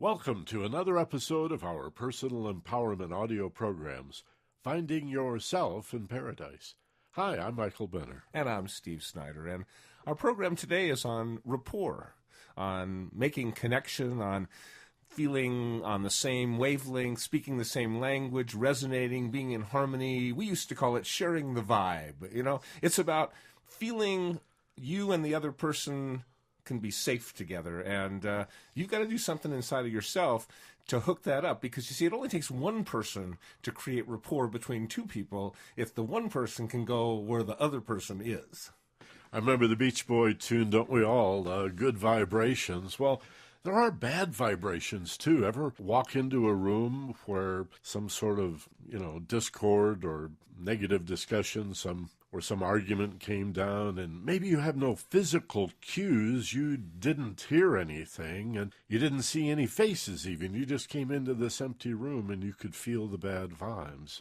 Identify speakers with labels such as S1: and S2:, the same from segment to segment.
S1: Welcome to another episode of our personal empowerment audio programs, Finding Yourself in Paradise. Hi, I'm Michael Benner.
S2: And I'm Steve Snyder. And our program today is on rapport, on making connection, on feeling on the same wavelength, speaking the same language, resonating, being in harmony. We used to call it sharing the vibe. You know, it's about feeling you and the other person can be safe together. And you've got to do something inside of yourself to hook that up, because you see, it only takes one person to create rapport between two people if the one person can go where the other person is.
S1: I remember the Beach Boy tune, don't we all? Good vibrations. Well, there are bad vibrations, too. Ever walk into a room where some sort of, discord or negative discussion, some argument came down, and maybe you have no physical cues, you didn't hear anything, and you didn't see any faces even. You just came into this empty room and you could feel the bad vibes.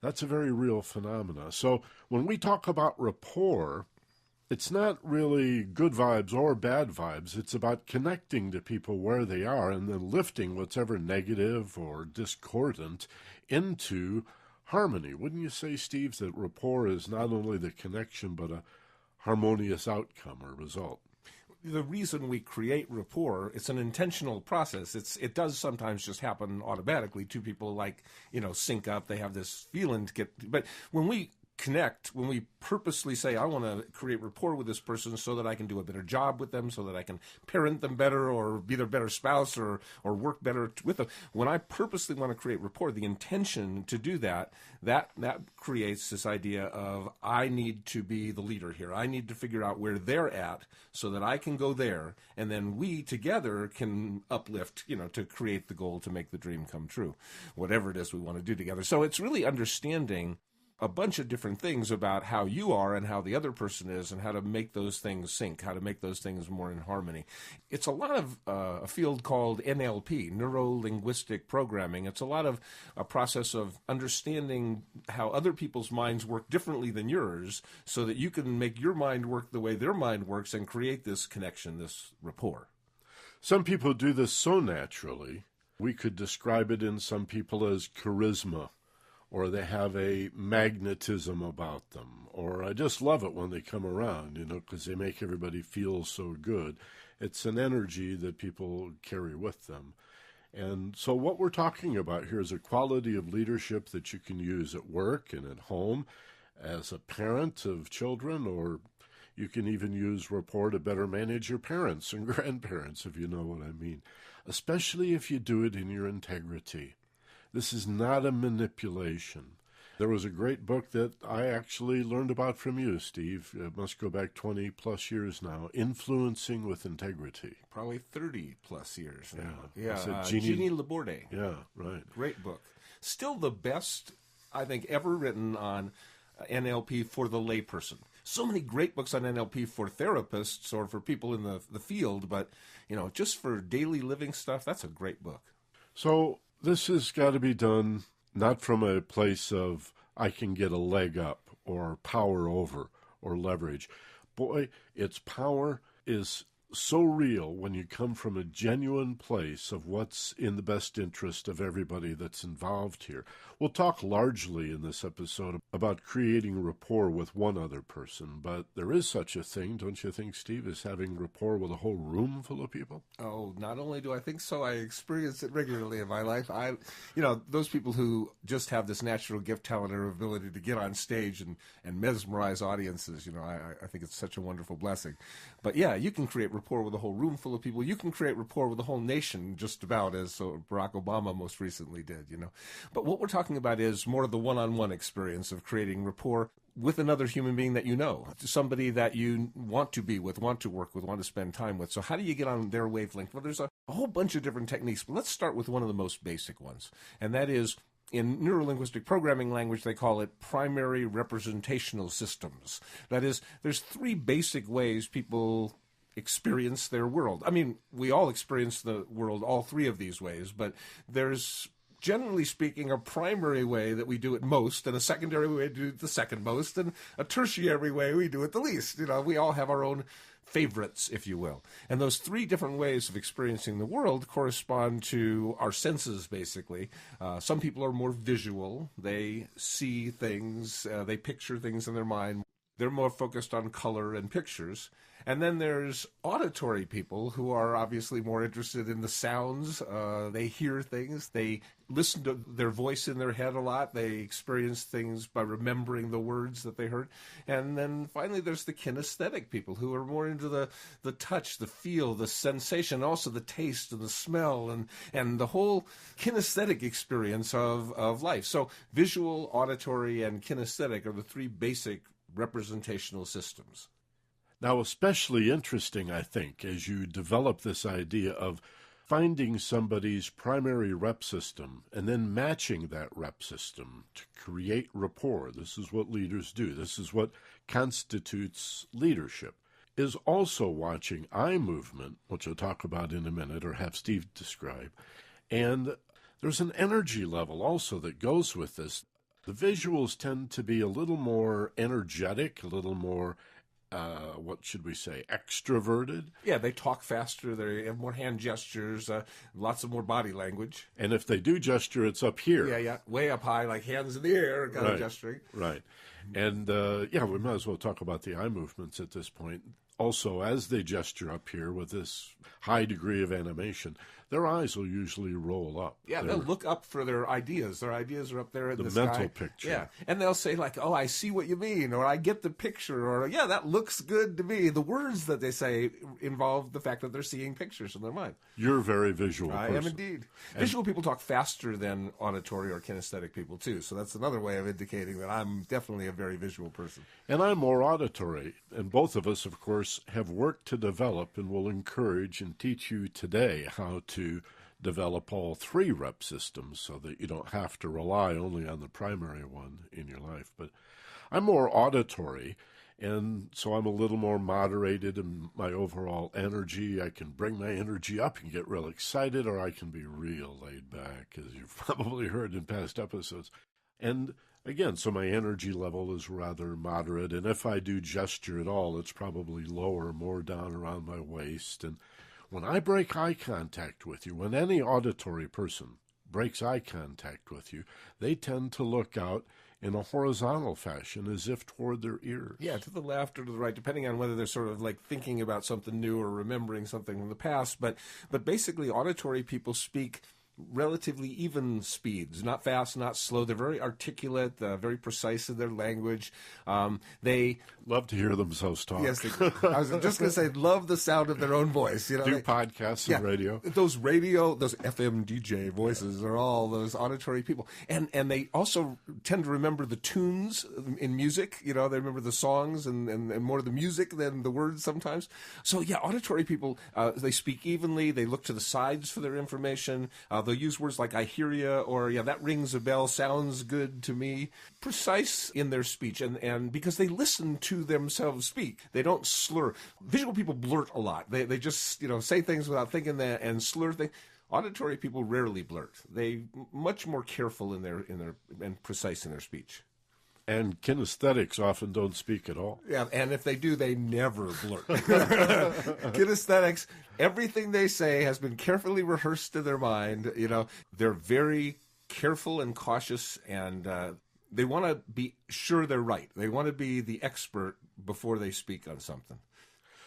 S1: That's a very real phenomena. So when we talk about rapport, it's not really good vibes or bad vibes. It's about connecting to people where they are and then lifting what's ever negative or discordant into harmony. Wouldn't you say, Steve, that rapport is not only the connection but a harmonious outcome or result?
S2: The reason we create rapport, it's an intentional process. It does sometimes just happen automatically. Two people sync up. They have this feeling to get, but when we connect, when we purposely say, I want to create rapport with this person so that I can do a better job with them, so that I can parent them better or be their better spouse or work better with them. When I purposely want to create rapport, the intention to do that creates this idea of, I need to be the leader here. I need to figure out where they're at so that I can go there, and then we together can uplift, to create the goal, to make the dream come true, whatever it is we want to do together. So it's really understanding a bunch of different things about how you are and how the other person is, and how to make those things sync, how to make those things more in harmony. It's a lot of a field called NLP, Neuro Linguistic Programming. It's a lot of a process of understanding how other people's minds work differently than yours, so that you can make your mind work the way their mind works and create this connection, this rapport.
S1: Some people do this so naturally. We could describe it in some people as charisma, or they have a magnetism about them, or I just love it when they come around, because they make everybody feel so good. It's an energy that people carry with them. And so what we're talking about here is a quality of leadership that you can use at work and at home, as a parent of children, or you can even use rapport to better manage your parents and grandparents, if you know what I mean, especially if you do it in your integrity. This is not a manipulation. There was a great book that I actually learned about from you, Steve. It must go back 20-plus years now, Influencing with Integrity.
S2: Probably 30-plus years now.
S1: Yeah.
S2: Jeannie Laborde.
S1: Yeah, right.
S2: Great book. Still the best, I think, ever written on NLP for the layperson. So many great books on NLP for therapists or for people in the field, but, just for daily living stuff, that's a great book.
S1: So this has got to be done not from a place of, I can get a leg up or power over or leverage. Boy, its power is so real when you come from a genuine place of what's in the best interest of everybody that's involved here. We'll talk largely in this episode about creating rapport with one other person, but there is such a thing, don't you think, Steve, as having rapport with a whole room full of people?
S2: Oh, not only do I think so, I experience it regularly in my life. Those people who just have this natural gift, talent, or ability to get on stage and mesmerize audiences, I think it's such a wonderful blessing. But yeah, you can create rapport with a whole room full of people. You can create rapport with a whole nation, just about, as Barack Obama most recently did, But what we're talking about is more of the one-on-one experience of creating rapport with another human being that you know, somebody that you want to be with, want to work with, want to spend time with. So how do you get on their wavelength? Well, there's a whole bunch of different techniques, but let's start with one of the most basic ones, and that is, in Neuro Linguistic Programming language, they call it primary representational systems. That is, there's three basic ways people experience their world. I mean, we all experience the world all three of these ways, but there's, generally speaking, a primary way that we do it most, and a secondary way to do it the second most, and a tertiary way we do it the least. We all have our own favorites, if you will. And those three different ways of experiencing the world correspond to our senses, basically. Some people are more visual. They see things, they picture things in their mind. They're more focused on color and pictures. And then there's auditory people who are obviously more interested in the sounds. They hear things. They listen to their voice in their head a lot. They experience things by remembering the words that they heard. And then finally there's the kinesthetic people who are more into the touch, the feel, the sensation, also the taste and the smell and the whole kinesthetic experience of life. So visual, auditory, and kinesthetic are the three basic representational systems.
S1: Now, especially interesting, I think, as you develop this idea of finding somebody's primary rep system and then matching that rep system to create rapport. This is what leaders do. This is what constitutes leadership, is also watching eye movement, which I'll talk about in a minute or have Steve describe. And there's an energy level also that goes with this. The visuals tend to be a little more energetic, a little more what should we say, extroverted.
S2: Yeah, they talk faster, they have more hand gestures, lots of more body language.
S1: And if they do gesture, it's up here.
S2: Yeah, way up high, like hands in the air, kind of gesturing.
S1: Right. And, we might as well talk about the eye movements at this point. Also, as they gesture up here with this high degree of animation, their eyes will usually roll up.
S2: Yeah, they'll look up for their ideas. Their ideas are up there in the sky.
S1: The mental picture.
S2: Yeah, and they'll say like, oh, I see what you mean, or I get the picture, or yeah, that looks good to me. The words that they say involve the fact that they're seeing pictures in their mind.
S1: You're a very visual person.
S2: I am indeed. Visual people talk faster than auditory or kinesthetic people too, so that's another way of indicating that I'm definitely a very visual person.
S1: And I'm more auditory, and both of us, of course, have worked to develop and will encourage and teach you today how to develop all three rep systems so that you don't have to rely only on the primary one in your life. But I'm more auditory, and so I'm a little more moderated in my overall energy. I can bring my energy up and get real excited, or I can be real laid back, as you've probably heard in past episodes. And again, so my energy level is rather moderate, and if I do gesture at all, it's probably lower, more down around my waist. And when I break eye contact with you, when any auditory person breaks eye contact with you, they tend to look out in a horizontal fashion as if toward their ears.
S2: Yeah, to the left or to the right, depending on whether they're sort of like thinking about something new or remembering something from the past. But basically, auditory people speak relatively even speeds, not fast, not slow. They're very articulate, very precise in their language. They
S1: love to hear themselves talk.
S2: Yes, I was just going to say, love the sound of their own voice. You know,
S1: do podcasts and radio.
S2: Those FM DJ voices are all those auditory people, and they also tend to remember the tunes in music. You know, they remember the songs and more of the music than the words sometimes. So yeah, auditory people they speak evenly. They look to the sides for their information. They'll use words like I hear ya, or yeah, that rings a bell, sounds good to me. Precise in their speech, and because they listen to themselves speak. They don't slur. Visual people blurt a lot. They just, say things without thinking that and slur things. Auditory people rarely blurt. They much more careful in their and precise in their speech.
S1: And kinesthetics often don't speak at all.
S2: Yeah, and if they do, they never blurt. Kinesthetics, everything they say has been carefully rehearsed in their mind. They're very careful and cautious, and they want to be sure they're right. They want to be the expert before they speak on something.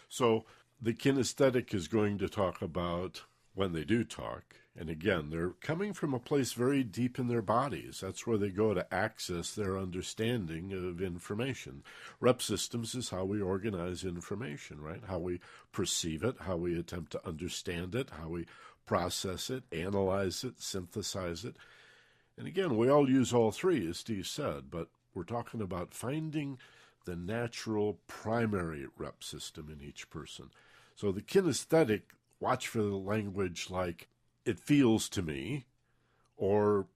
S1: So the kinesthetic is going to talk about when they do talk. And again, they're coming from a place very deep in their bodies. That's where they go to access their understanding of information. Rep systems is how we organize information, right? How we perceive it, how we attempt to understand it, how we process it, analyze it, synthesize it. And again, we all use all three, as Steve said, but we're talking about finding the natural primary rep system in each person. So the kinesthetic, watch for the language like, it feels to me, or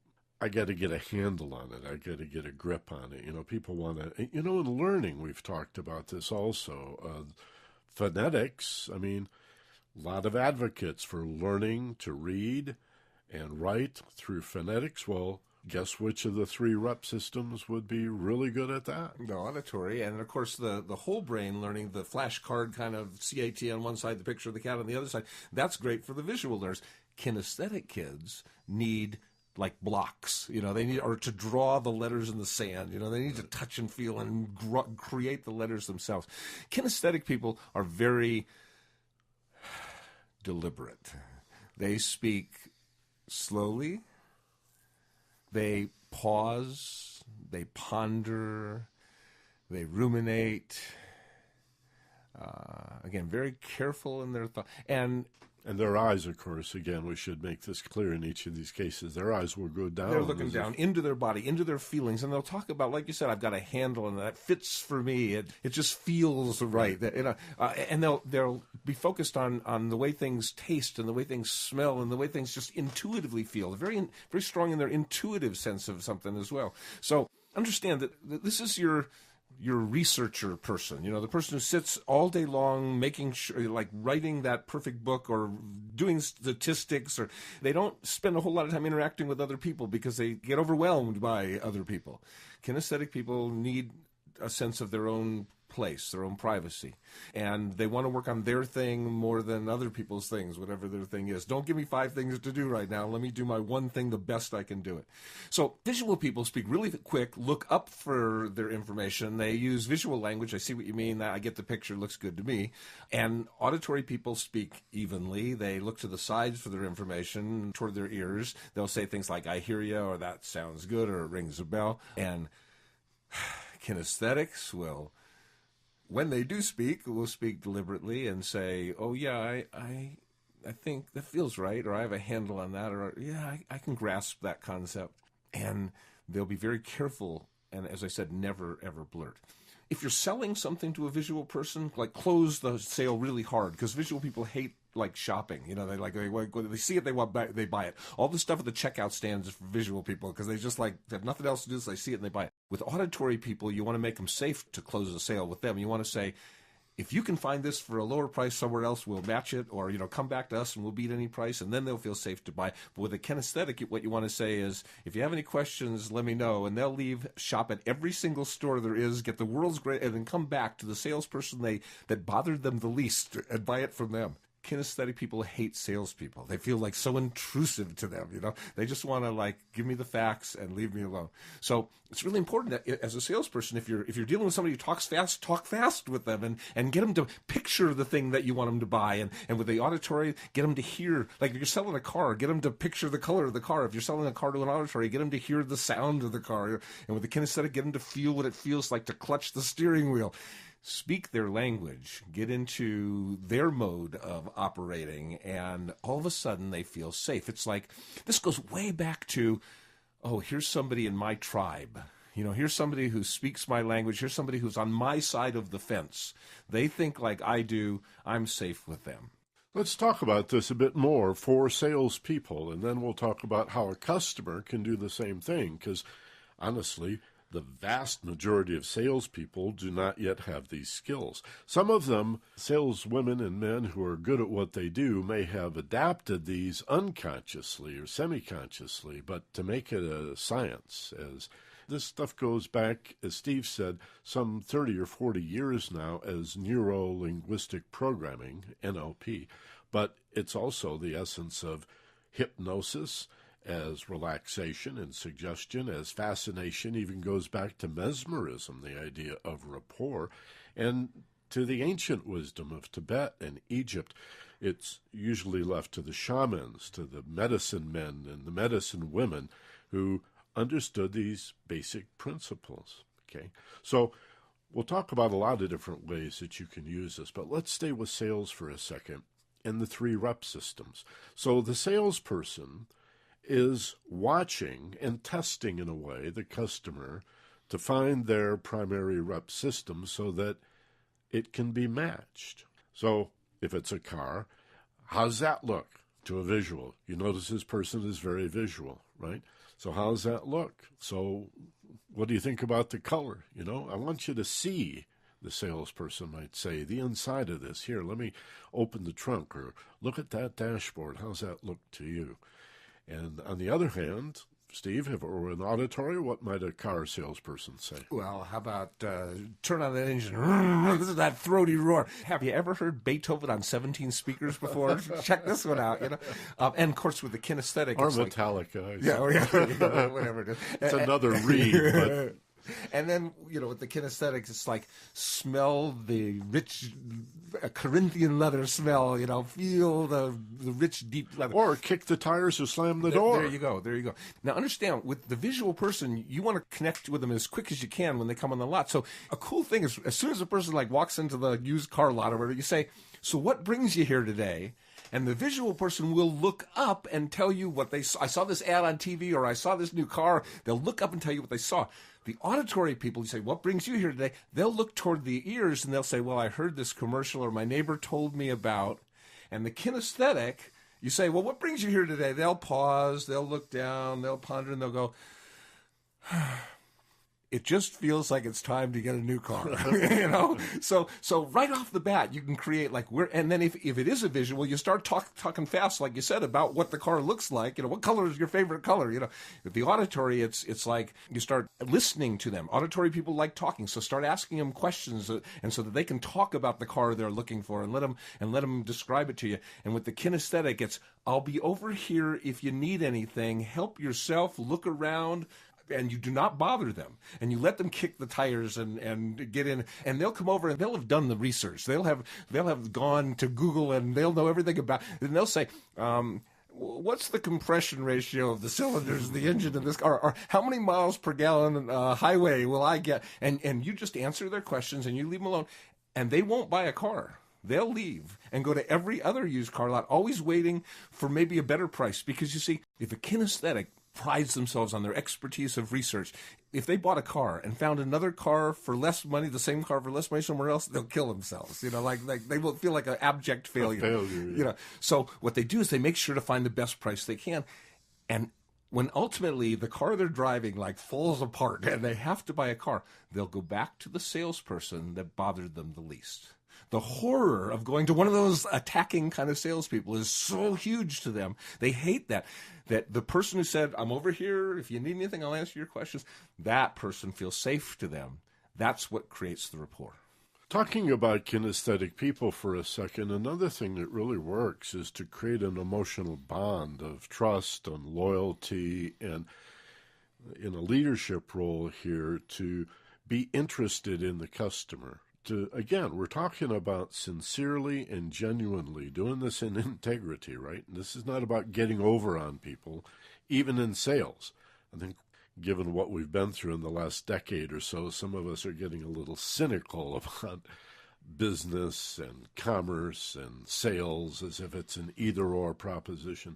S1: I got to get a handle on it. I got to get a grip on it. People want to, in learning, we've talked about this also. Phonetics, a lot of advocates for learning to read and write through phonetics. Well, Guess which of the three rep systems would be really good at that?
S2: The auditory, and of course the whole brain learning, the flashcard kind of CAT on one side, the picture of the cat on the other side. That's great for the visual learners. Kinesthetic kids need like blocks, they need, or to draw the letters in the sand, they need to touch and feel and create the letters themselves. Kinesthetic people are very deliberate. They speak slowly, they pause, they ponder, they ruminate, again, very careful in their thought,
S1: and their eyes, of course, again, we should make this clear in each of these cases, their eyes will go down.
S2: They're looking down into their body, into their feelings, and they'll talk about, like you said, I've got a handle on that fits for me. It just feels right. And they'll be focused on the way things taste and the way things smell and the way things just intuitively feel. They're very, very strong in their intuitive sense of something as well. So understand that this is your researcher person, the person who sits all day long making sure, like writing that perfect book or doing statistics, or they don't spend a whole lot of time interacting with other people because they get overwhelmed by other people. Kinesthetic people need a sense of their own place, their own privacy, and they want to work on their thing more than other people's things, whatever their thing is. Don't give me 5 things to do right now. Let me do my one thing the best I can do it. So visual people speak really quick, look up for their information. They use visual language. I see what you mean. I get the picture. Looks good to me. And auditory people speak evenly. They look to the sides for their information, toward their ears. They'll say things like, I hear you, or that sounds good, or it rings a bell. And kinesthetics will, when they do speak, will speak deliberately and say, oh, yeah, I think that feels right, or I have a handle on that, or, yeah, I can grasp that concept. And they'll be very careful and, as I said, never, ever blurt. If you're selling something to a visual person, like close the sale really hard, because visual people hate like shopping. They see it, they buy it. All the stuff at the checkout stands is for visual people because they just they have nothing else to do, so they see it and they buy it. With auditory people, you want to make them safe to close the sale with them. You want to say, if you can find this for a lower price somewhere else, we'll match it, or come back to us and we'll beat any price, and then they'll feel safe to buy. But with a kinesthetic, what you want to say is, if you have any questions, let me know, and they'll leave, shop at every single store there is, get the world's great, and then come back to the salesperson that bothered them the least and buy it from them. Kinesthetic people hate salespeople. They feel like so intrusive to them, They just want to give me the facts and leave me alone. So it's really important that as a salesperson, if you're dealing with somebody who talks fast, talk fast with them and get them to picture the thing that you want them to buy. And with the auditory, get them to hear, like if you're selling a car, get them to picture the color of the car. If you're selling a car to an auditory, get them to hear the sound of the car. And with the kinesthetic, get them to feel what it feels like to clutch the steering wheel. Speak their language, get into their mode of operating, and all of a sudden they feel safe. It's like, this goes way back to, oh, here's somebody in my tribe. Here's somebody who speaks my language. Here's somebody who's on my side of the fence. They think like I do. I'm safe with them.
S1: Let's talk about this a bit more for salespeople, and then we'll talk about how a customer can do the same thing, because honestly, the vast majority of salespeople do not yet have these skills. Some of them, saleswomen and men who are good at what they do, may have adapted these unconsciously or semi-consciously, but to make it a science, as this stuff goes back, as Steve said, some 30 or 40 years now as Neuro Linguistic Programming, NLP, but it's also the essence of hypnosis, as relaxation and suggestion, as fascination, even goes back to mesmerism, the idea of rapport, and to the ancient wisdom of Tibet and Egypt. It's usually left to the shamans, to the medicine men and the medicine women who understood these basic principles. Okay, so we'll talk about a lot of different ways that you can use this, but let's stay with sales for a second and the 3 rep systems. So the salesperson is watching and testing, in a way, the customer to find their primary rep system so that it can be matched. So if it's a car, how's that look to a visual? You notice this person is very visual, right? So how does that look? So what do you think about the color? I want you to see, the salesperson might say, the inside of this. Here, let me open the trunk, or look at that dashboard. How's that look to you? And on the other hand, Steve, if it were an auditory, what might a car salesperson say?
S2: Well, how about turn on that engine? This is that throaty roar. Have you ever heard Beethoven on 17 speakers before? Check this one out. And of course with the kinesthetic,
S1: Or
S2: it's
S1: Metallica.
S2: Whatever it is.
S1: It's another read, but...
S2: And then, with the kinesthetics, it's like smell the rich Corinthian leather smell, feel the rich, deep leather.
S1: Or kick the tires or slam the door.
S2: There you go. Now, understand, with the visual person, you want to connect with them as quick as you can when they come on the lot. So a cool thing is, as soon as a person walks into the used car lot or whatever, you say, so what brings you here today? And the visual person will look up and tell you what they saw. I saw this ad on TV, or I saw this new car. They'll look up and tell you what they saw. The auditory people, you say, what brings you here today? They'll look toward the ears and they'll say, well, I heard this commercial or my neighbor told me about. And the kinesthetic, you say, well, what brings you here today? They'll pause, they'll look down, they'll ponder, and they'll go, it just feels like it's time to get a new car, So right off the bat, you can create and then if it is a visual, you start talking fast, like you said, about what the car looks like. What color is your favorite color? With the auditory, it's like you start listening to them. Auditory people like talking, so start asking them questions, and so that they can talk about the car they're looking for, and let them describe it to you. And with the kinesthetic, it's I'll be over here if you need anything. Help yourself. Look around. And you do not bother them, and you let them kick the tires and get in, and they'll come over and they'll have done the research. They'll have gone to Google and they'll know everything about it. And they'll say, what's the compression ratio of the cylinders of the engine in this car? Or how many miles per gallon highway will I get? And you just answer their questions and you leave them alone, and they won't buy a car. They'll leave and go to every other used car lot, always waiting for maybe a better price. Because you see, if a kinesthetic prides themselves on their expertise of research, if they bought a car and found another car for less money, the same car for less money somewhere else, they'll kill themselves. Like they will feel like an abject failure. So what they do is they make sure to find the best price they can. And when ultimately the car they're driving falls apart and they have to buy a car, they'll go back to the salesperson that bothered them the least. The horror of going to one of those attacking kind of salespeople is so huge to them. They hate that the person who said, I'm over here, if you need anything, I'll answer your questions, that person feels safe to them. That's what creates the rapport.
S1: Talking about kinesthetic people for a second, another thing that really works is to create an emotional bond of trust and loyalty, and in a leadership role here, to be interested in the customer. Again, we're talking about sincerely and genuinely doing this in integrity, right? And this is not about getting over on people, even in sales. I think given what we've been through in the last decade or so, some of us are getting a little cynical about business and commerce and sales as if it's an either-or proposition.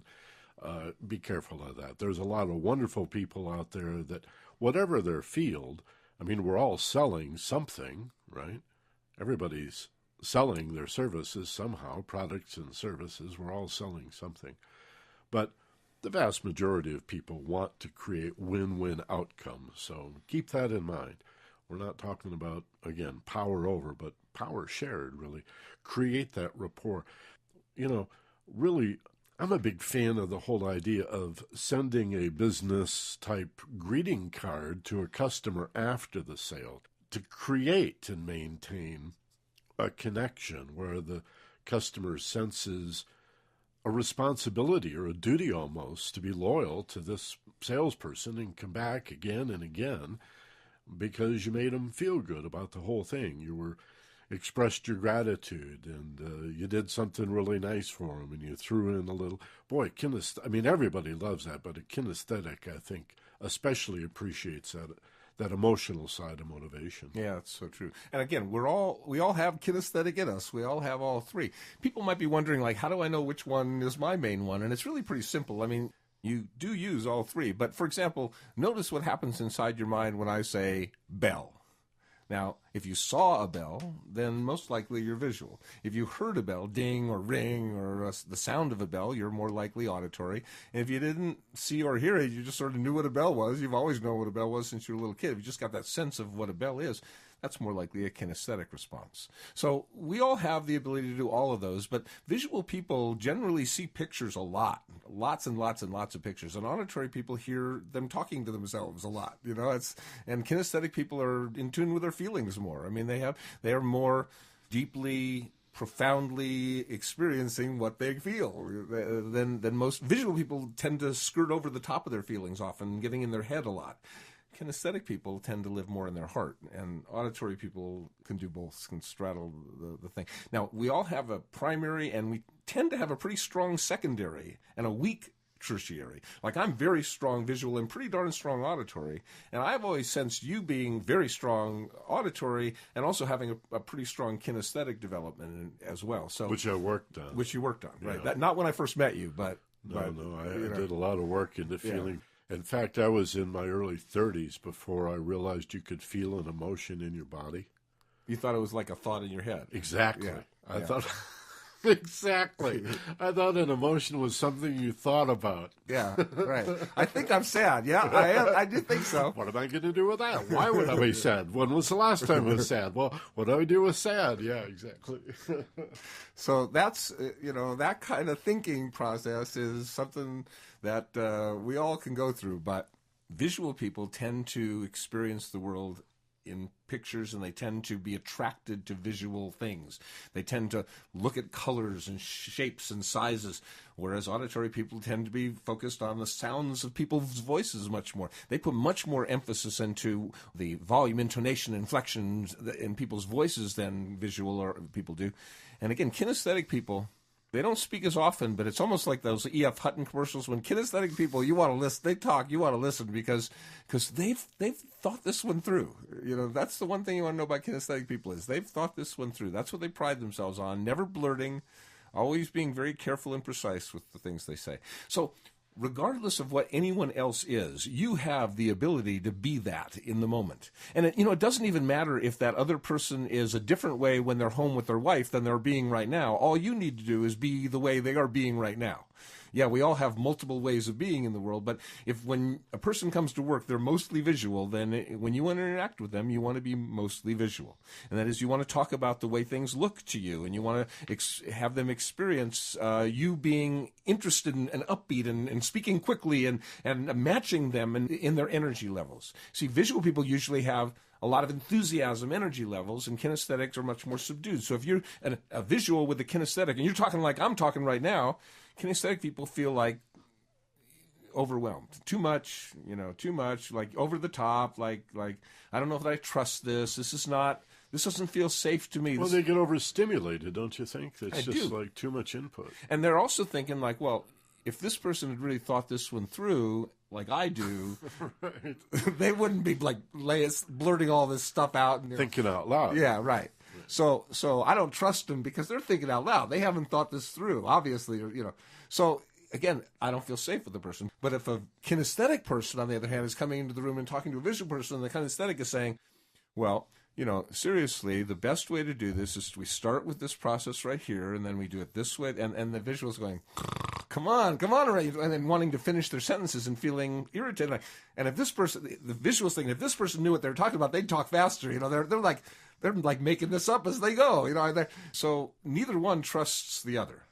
S1: Be careful of that. There's a lot of wonderful people out there that, whatever their field, we're all selling something, right? Everybody's selling their services somehow, products and services. We're all selling something. But the vast majority of people want to create win-win outcomes. So keep that in mind. We're not talking about, again, power over, but power shared, really. Create that rapport. Really, I'm a big fan of the whole idea of sending a business-type greeting card to a customer after the sale, to create and maintain a connection where the customer senses a responsibility or a duty almost to be loyal to this salesperson and come back again and again because you made them feel good about the whole thing. You expressed your gratitude, and you did something really nice for them, and you threw in a little, everybody loves that, but a kinesthetic, I think, especially appreciates that emotional side of motivation.
S2: Yeah, that's so true. And again, we all have kinesthetic in us. We all have all three. People might be wondering, how do I know which one is my main one? And it's really pretty simple. You do use all three. But for example, notice what happens inside your mind when I say bell. Now, if you saw a bell, then most likely you're visual. If you heard a bell, ding or ring, or the sound of a bell, you're more likely auditory. And if you didn't see or hear it, you just sort of knew what a bell was. You've always known what a bell was since you were a little kid. If you just got that sense of what a bell is, that's more likely a kinesthetic response. So we all have the ability to do all of those, but visual people generally see pictures a lot, lots and lots and lots of pictures. And auditory people hear them talking to themselves a lot. And kinesthetic people are in tune with their feelings more. I mean, they are more deeply, profoundly experiencing what they feel than most. Visual people tend to skirt over the top of their feelings often, getting in their head a lot. Kinesthetic people tend to live more in their heart, and auditory people can do both, can straddle the thing. Now, we all have a primary, and we tend to have a pretty strong secondary and a weak tertiary. Like, I'm very strong visual and pretty darn strong auditory, and I've always sensed you being very strong auditory and also having a pretty strong kinesthetic development as well. So,
S1: which I worked on.
S2: Which you worked on, right?
S1: Yeah.
S2: That, not when I first met you, but...
S1: I did a lot of work into feeling... Yeah. In fact, I was in my early 30s before I realized you could feel an emotion in your body.
S2: You thought it was like a thought in your head.
S1: Exactly.
S2: Yeah.
S1: I thought... Exactly. I thought an emotion was something you thought about.
S2: Yeah, right. I think I'm sad. Yeah, I am. I do think so.
S1: What am I going to do with that? Why would I be sad? When was the last time I was sad? Well, what do I do with sad? Yeah, exactly.
S2: So that's, that kind of thinking process is something that we all can go through. But visual people tend to experience the world in pictures, and they tend to be attracted to visual things. They tend to look at colors and shapes and sizes, whereas auditory people tend to be focused on the sounds of people's voices much more. They put much more emphasis into the volume, intonation, inflections in people's voices than visual or people do. And again, kinesthetic people, they don't speak as often, but it's almost like those E.F. Hutton commercials. When kinesthetic people, you want to listen, they talk, you want to listen because they've thought this one through. That's the one thing you want to know about kinesthetic people is they've thought this one through. That's what they pride themselves on, never blurting, always being very careful and precise with the things they say. So regardless of what anyone else is, you have the ability to be that in the moment. And it doesn't even matter if that other person is a different way when they're home with their wife than they're being right now. All you need to do is be the way they are being right now. Yeah, we all have multiple ways of being in the world, but when a person comes to work, they're mostly visual, then when you want to interact with them, you want to be mostly visual. And that is, you want to talk about the way things look to you, and you want to have them experience you being interested and upbeat and speaking quickly and matching them in their energy levels. See, visual people usually have a lot of enthusiasm, energy levels, and kinesthetics are much more subdued. So if you're a visual with a kinesthetic, and you're talking like I'm talking right now, kinesthetic people feel like overwhelmed. Too much, like over the top, like I don't know if I trust this. This doesn't feel safe to me.
S1: Well, they get overstimulated, don't you think? It's just like too much input.
S2: And they're also thinking like, well, if this person had really thought this one through, like I do, right, they wouldn't be like blurting all this stuff out and
S1: thinking out loud.
S2: Yeah, right. So I don't trust them because they're thinking out loud. They haven't thought this through, obviously, So again, I don't feel safe with the person. But if a kinesthetic person, on the other hand, is coming into the room and talking to a visual person, and the kinesthetic is saying, well, seriously, the best way to do this is we start with this process right here, and then we do it this way, and the visual's going, come on, already, and then wanting to finish their sentences and feeling irritated. And if this person, the visual's thinking, if this person knew what they were talking about, they'd talk faster. They're like making this up as they go. So neither one trusts the other.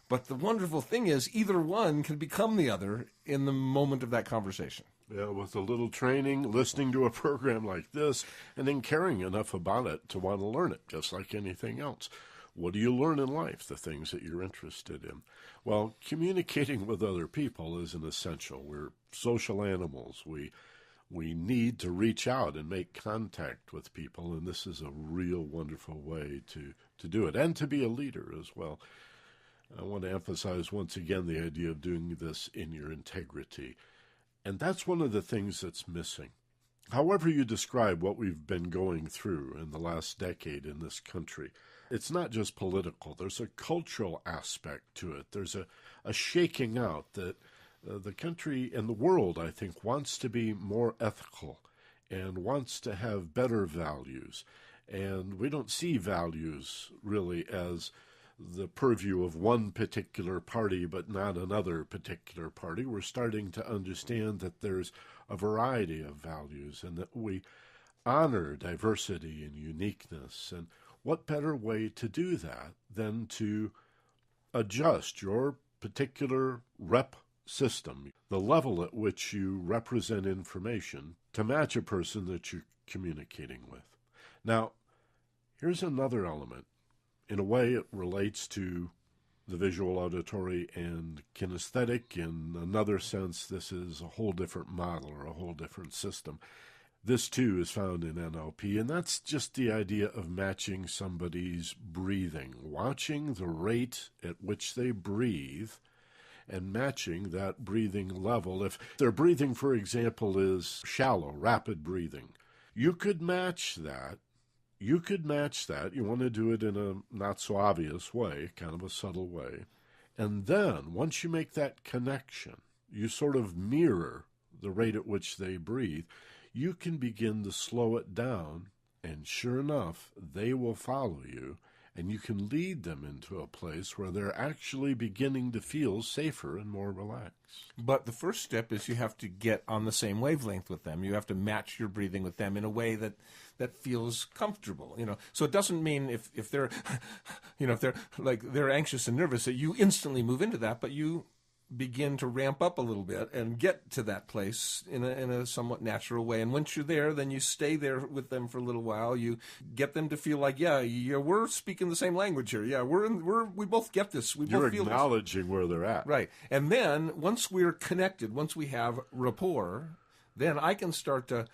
S2: But the wonderful thing is, either one can become the other in the moment of that conversation.
S1: Yeah, with a little training, listening to a program like this, and then caring enough about it to want to learn it, just like anything else. What do you learn in life? The things that you're interested in. Well, communicating with other people is an essential. We're social animals. We need to reach out and make contact with people, and this is a real wonderful way to do it, and to be a leader as well. I want to emphasize once again the idea of doing this in your integrity. And that's one of the things that's missing. However you describe what we've been going through in the last decade in this country, it's not just political. There's a cultural aspect to it. There's a shaking out that the country and the world, I think, wants to be more ethical and wants to have better values. And we don't see values really as the purview of one particular party, but not another particular party. We're starting to understand that there's a variety of values and that we honor diversity and uniqueness. And what better way to do that than to adjust your particular rep system, the level at which you represent information, to match a person that you're communicating with. Now, here's another element. In a way, it relates to the visual, auditory, and kinesthetic. In another sense, this is a whole different model or a whole different system. This, too, is found in NLP, and that's just the idea of matching somebody's breathing, watching the rate at which they breathe, and matching that breathing level. If their breathing, for example, is shallow, rapid breathing, you could match that. You want to do it in a not-so-obvious way, kind of a subtle way. And then, once you make that connection, you sort of mirror the rate at which they breathe. You can begin to slow it down, and sure enough, they will follow you, and you can lead them into a place where they're actually beginning to feel safer and more relaxed.
S2: But the first step is you have to get on the same wavelength with them. You have to match your breathing with them in a way that feels comfortable. So it doesn't mean if they're if they're like they're anxious and nervous that you instantly move into that, but you begin to ramp up a little bit and get to that place in a somewhat natural way. And once you're there, then you stay there with them for a little while. You get them to feel like, yeah, we're speaking the same language here. Yeah, we both get this.
S1: You're acknowledging where they're at.
S2: Right. And then once we're connected, once we have rapport, then I can start to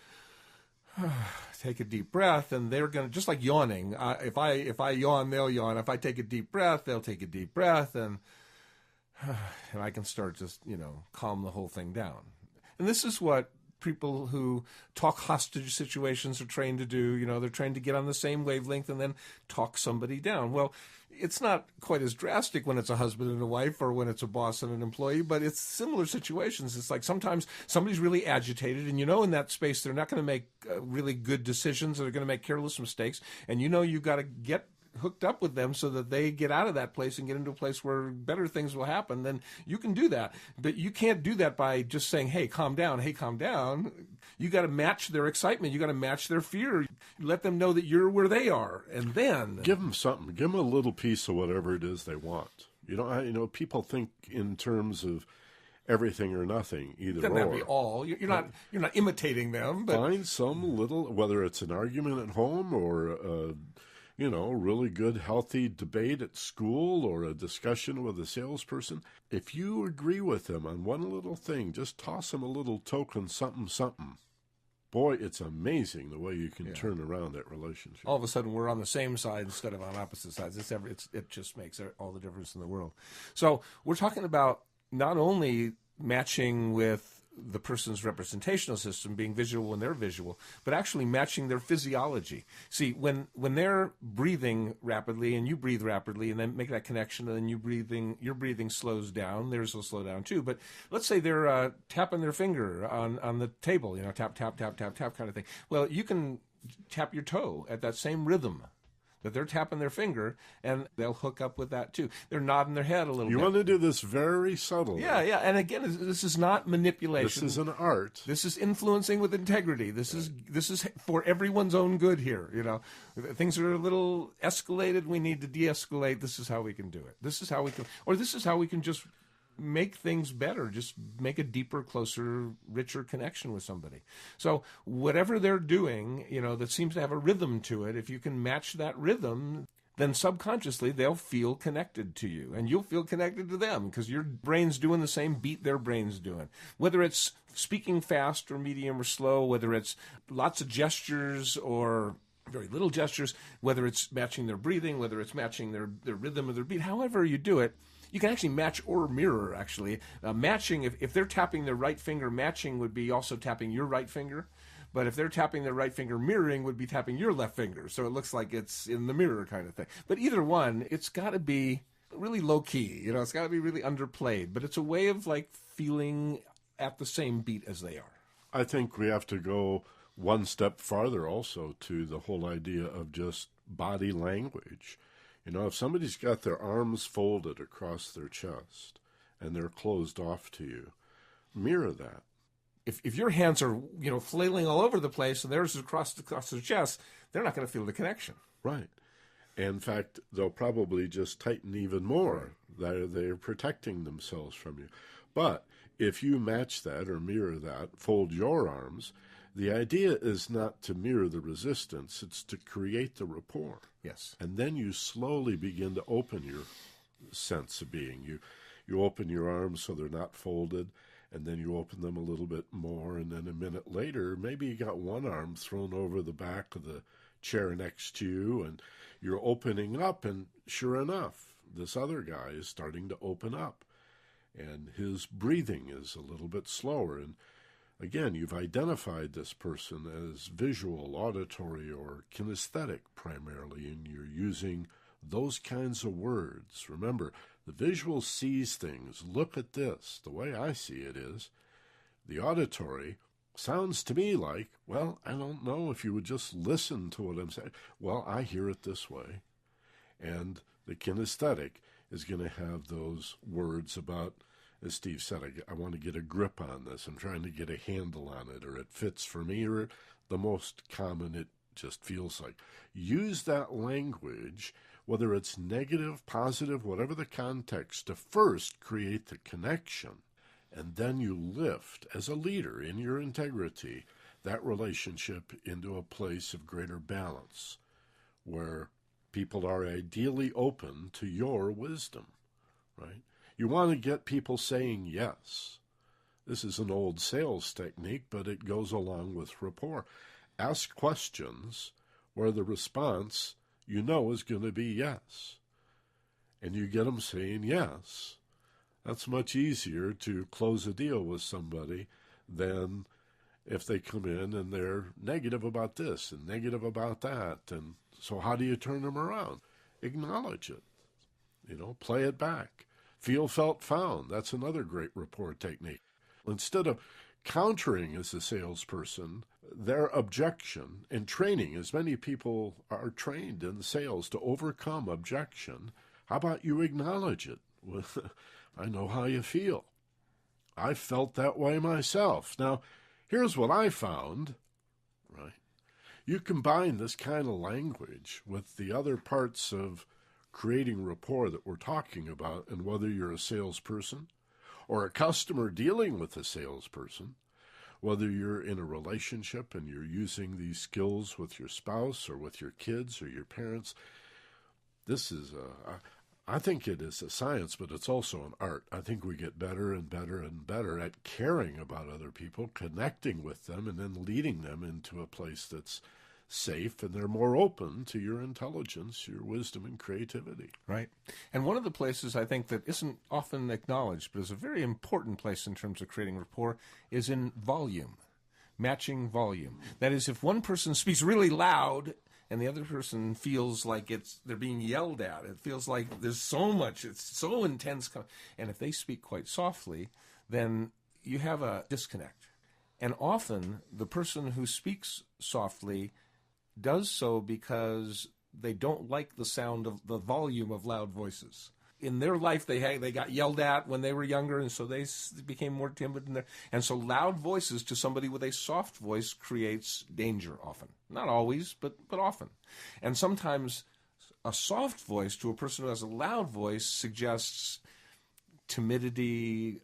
S2: take a deep breath, and they're going to, just like yawning. If I yawn, they'll yawn. If I take a deep breath, they'll take a deep breath, and I can start just, calm the whole thing down. And this is what people who talk hostage situations are trained to do. They're trained to get on the same wavelength and then talk somebody down. Well, it's not quite as drastic when it's a husband and a wife or when it's a boss and an employee, but it's similar situations. It's like sometimes somebody's really agitated, and in that space they're not going to make really good decisions, or they're going to make careless mistakes, and you've got to get hooked up with them so that they get out of that place and get into a place where better things will happen. Then you can do that. But you can't do that by just saying, hey, calm down. You got to match their excitement. You got to match their fear. Let them know that you're where they are. And then
S1: give them something. Give them a little piece of whatever it is they want. People think in terms of everything or nothing, either
S2: doesn't
S1: or.
S2: Have to be all. You're not imitating them. But
S1: find some little, whether it's an argument at home or really good, healthy debate at school or a discussion with a salesperson. If you agree with them on one little thing, just toss them a little token, something. Boy, it's amazing the way you can turn around that relationship.
S2: All of a sudden, we're on the same side instead of on opposite sides. It just makes all the difference in the world. So we're talking about not only matching with the person's representational system, being visual when they're visual, but actually matching their physiology. See, when they're breathing rapidly and you breathe rapidly and then make that connection, and then your breathing slows down, theirs will slow down too. But let's say they're tapping their finger on the table, tap, tap, tap, tap, tap kind of thing. Well, you can tap your toe at that same rhythm that they're tapping their finger, and they'll hook up with that too. They're nodding their head a little bit.
S1: You want to do this very subtly.
S2: Yeah. And again, this is not manipulation.
S1: This is an art.
S2: This is influencing with integrity. This is for everyone's own good here. Things are a little escalated. We need to de-escalate. This is how we can do it. This is how we can just make things better, just make a deeper, closer, richer connection with somebody. So whatever they're doing, that seems to have a rhythm to it, if you can match that rhythm, then subconsciously they'll feel connected to you, and you'll feel connected to them because your brain's doing the same beat their brain's doing. Whether it's speaking fast or medium or slow, whether it's lots of gestures or very little gestures, whether it's matching their breathing, whether it's matching their rhythm or their beat, however you do it, you can actually match or mirror, actually. Matching, if they're tapping their right finger, matching would be also tapping your right finger. But if they're tapping their right finger, mirroring would be tapping your left finger. So it looks like it's in the mirror kind of thing. But either one, it's got to be really low-key. It's got to be really underplayed. But it's a way of, feeling at the same beat as they are.
S1: I think we have to go one step farther also to the whole idea of just body language. If somebody's got their arms folded across their chest and they're closed off to you, mirror that.
S2: if your hands are, flailing all over the place and theirs is across their chest, they're not going to feel the connection.
S1: Right. In fact, they'll probably just tighten even more. They're protecting themselves from you. But if you match that or mirror that, fold your arms, the idea is not to mirror the resistance, it's to create the rapport.
S2: Yes.
S1: And then you slowly begin to open your sense of being. You open your arms so they're not folded, and then you open them a little bit more, and then a minute later, maybe you got one arm thrown over the back of the chair next to you, and you're opening up, and sure enough, this other guy is starting to open up, and his breathing is a little bit slower. And again, you've identified this person as visual, auditory, or kinesthetic primarily, and you're using those kinds of words. Remember, the visual sees things. Look at this. The way I see it is, the auditory sounds to me like, well, I don't know if you would just listen to what I'm saying. Well, I hear it this way. And the kinesthetic is going to have those words about, as Steve said, I want to get a grip on this. I'm trying to get a handle on it, or it fits for me, or the most common, it just feels like. Use that language, whether it's negative, positive, whatever the context, to first create the connection. And then you lift, as a leader in your integrity, that relationship into a place of greater balance, where people are ideally open to your wisdom, right? You want to get people saying yes. This is an old sales technique, but it goes along with rapport. Ask questions where the response is going to be yes. And you get them saying yes. That's much easier to close a deal with somebody than if they come in and they're negative about this and negative about that. And so how do you turn them around? Acknowledge it. Play it back. Feel, felt, found. That's another great rapport technique. Instead of countering as a salesperson their objection and training, as many people are trained in sales to overcome objection, how about you acknowledge it? I know how you feel. I felt that way myself. Now, here's what I found, right? You combine this kind of language with the other parts of creating rapport that we're talking about, and whether you're a salesperson or a customer dealing with a salesperson, whether you're in a relationship and you're using these skills with your spouse or with your kids or your parents, this is I think it is a science, but it's also an art. I think we get better and better and better at caring about other people, connecting with them, and then leading them into a place that's safe, and they're more open to your intelligence, your wisdom, and creativity.
S2: Right. And one of the places I think that isn't often acknowledged, but is a very important place in terms of creating rapport, is in volume, matching volume. That is, if one person speaks really loud and the other person feels like they're being yelled at, it feels like there's so much, it's so intense, and if they speak quite softly, then you have a disconnect. And often the person who speaks softly does so because they don't like the sound of the volume of loud voices. In their life, they got yelled at when they were younger, and so they became more timid. And so loud voices to somebody with a soft voice creates danger often. Not always, but often. And sometimes a soft voice to a person who has a loud voice suggests timidity,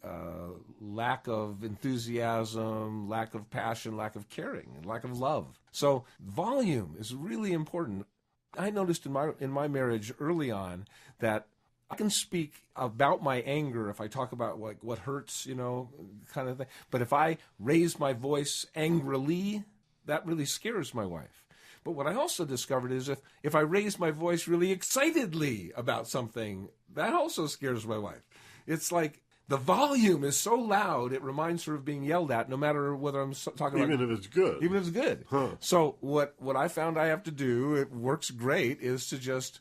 S2: lack of enthusiasm, lack of passion, lack of caring, and lack of love. So volume is really important. I noticed in my marriage early on that I can speak about my anger if I talk about what hurts, kind of thing. But if I raise my voice angrily, that really scares my wife. But what I also discovered is if I raise my voice really excitedly about something, that also scares my wife. It's like the volume is so loud, it reminds her of being yelled at, no matter whether I'm talking about...
S1: Even if it's good.
S2: Even if it's good.
S1: Huh.
S2: So what I found I have to do, it works great, is to just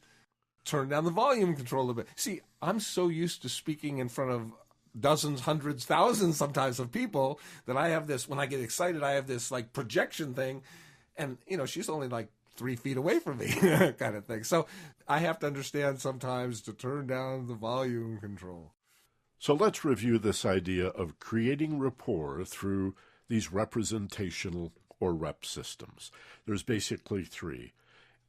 S2: turn down the volume control a little bit. See, I'm so used to speaking in front of dozens, hundreds, thousands sometimes of people that I have this, when I get excited, I have this like projection thing. And, she's only like 3 feet away from me kind of thing. So I have to understand sometimes to turn down the volume control.
S1: So let's review this idea of creating rapport through these representational or rep systems. There's basically three,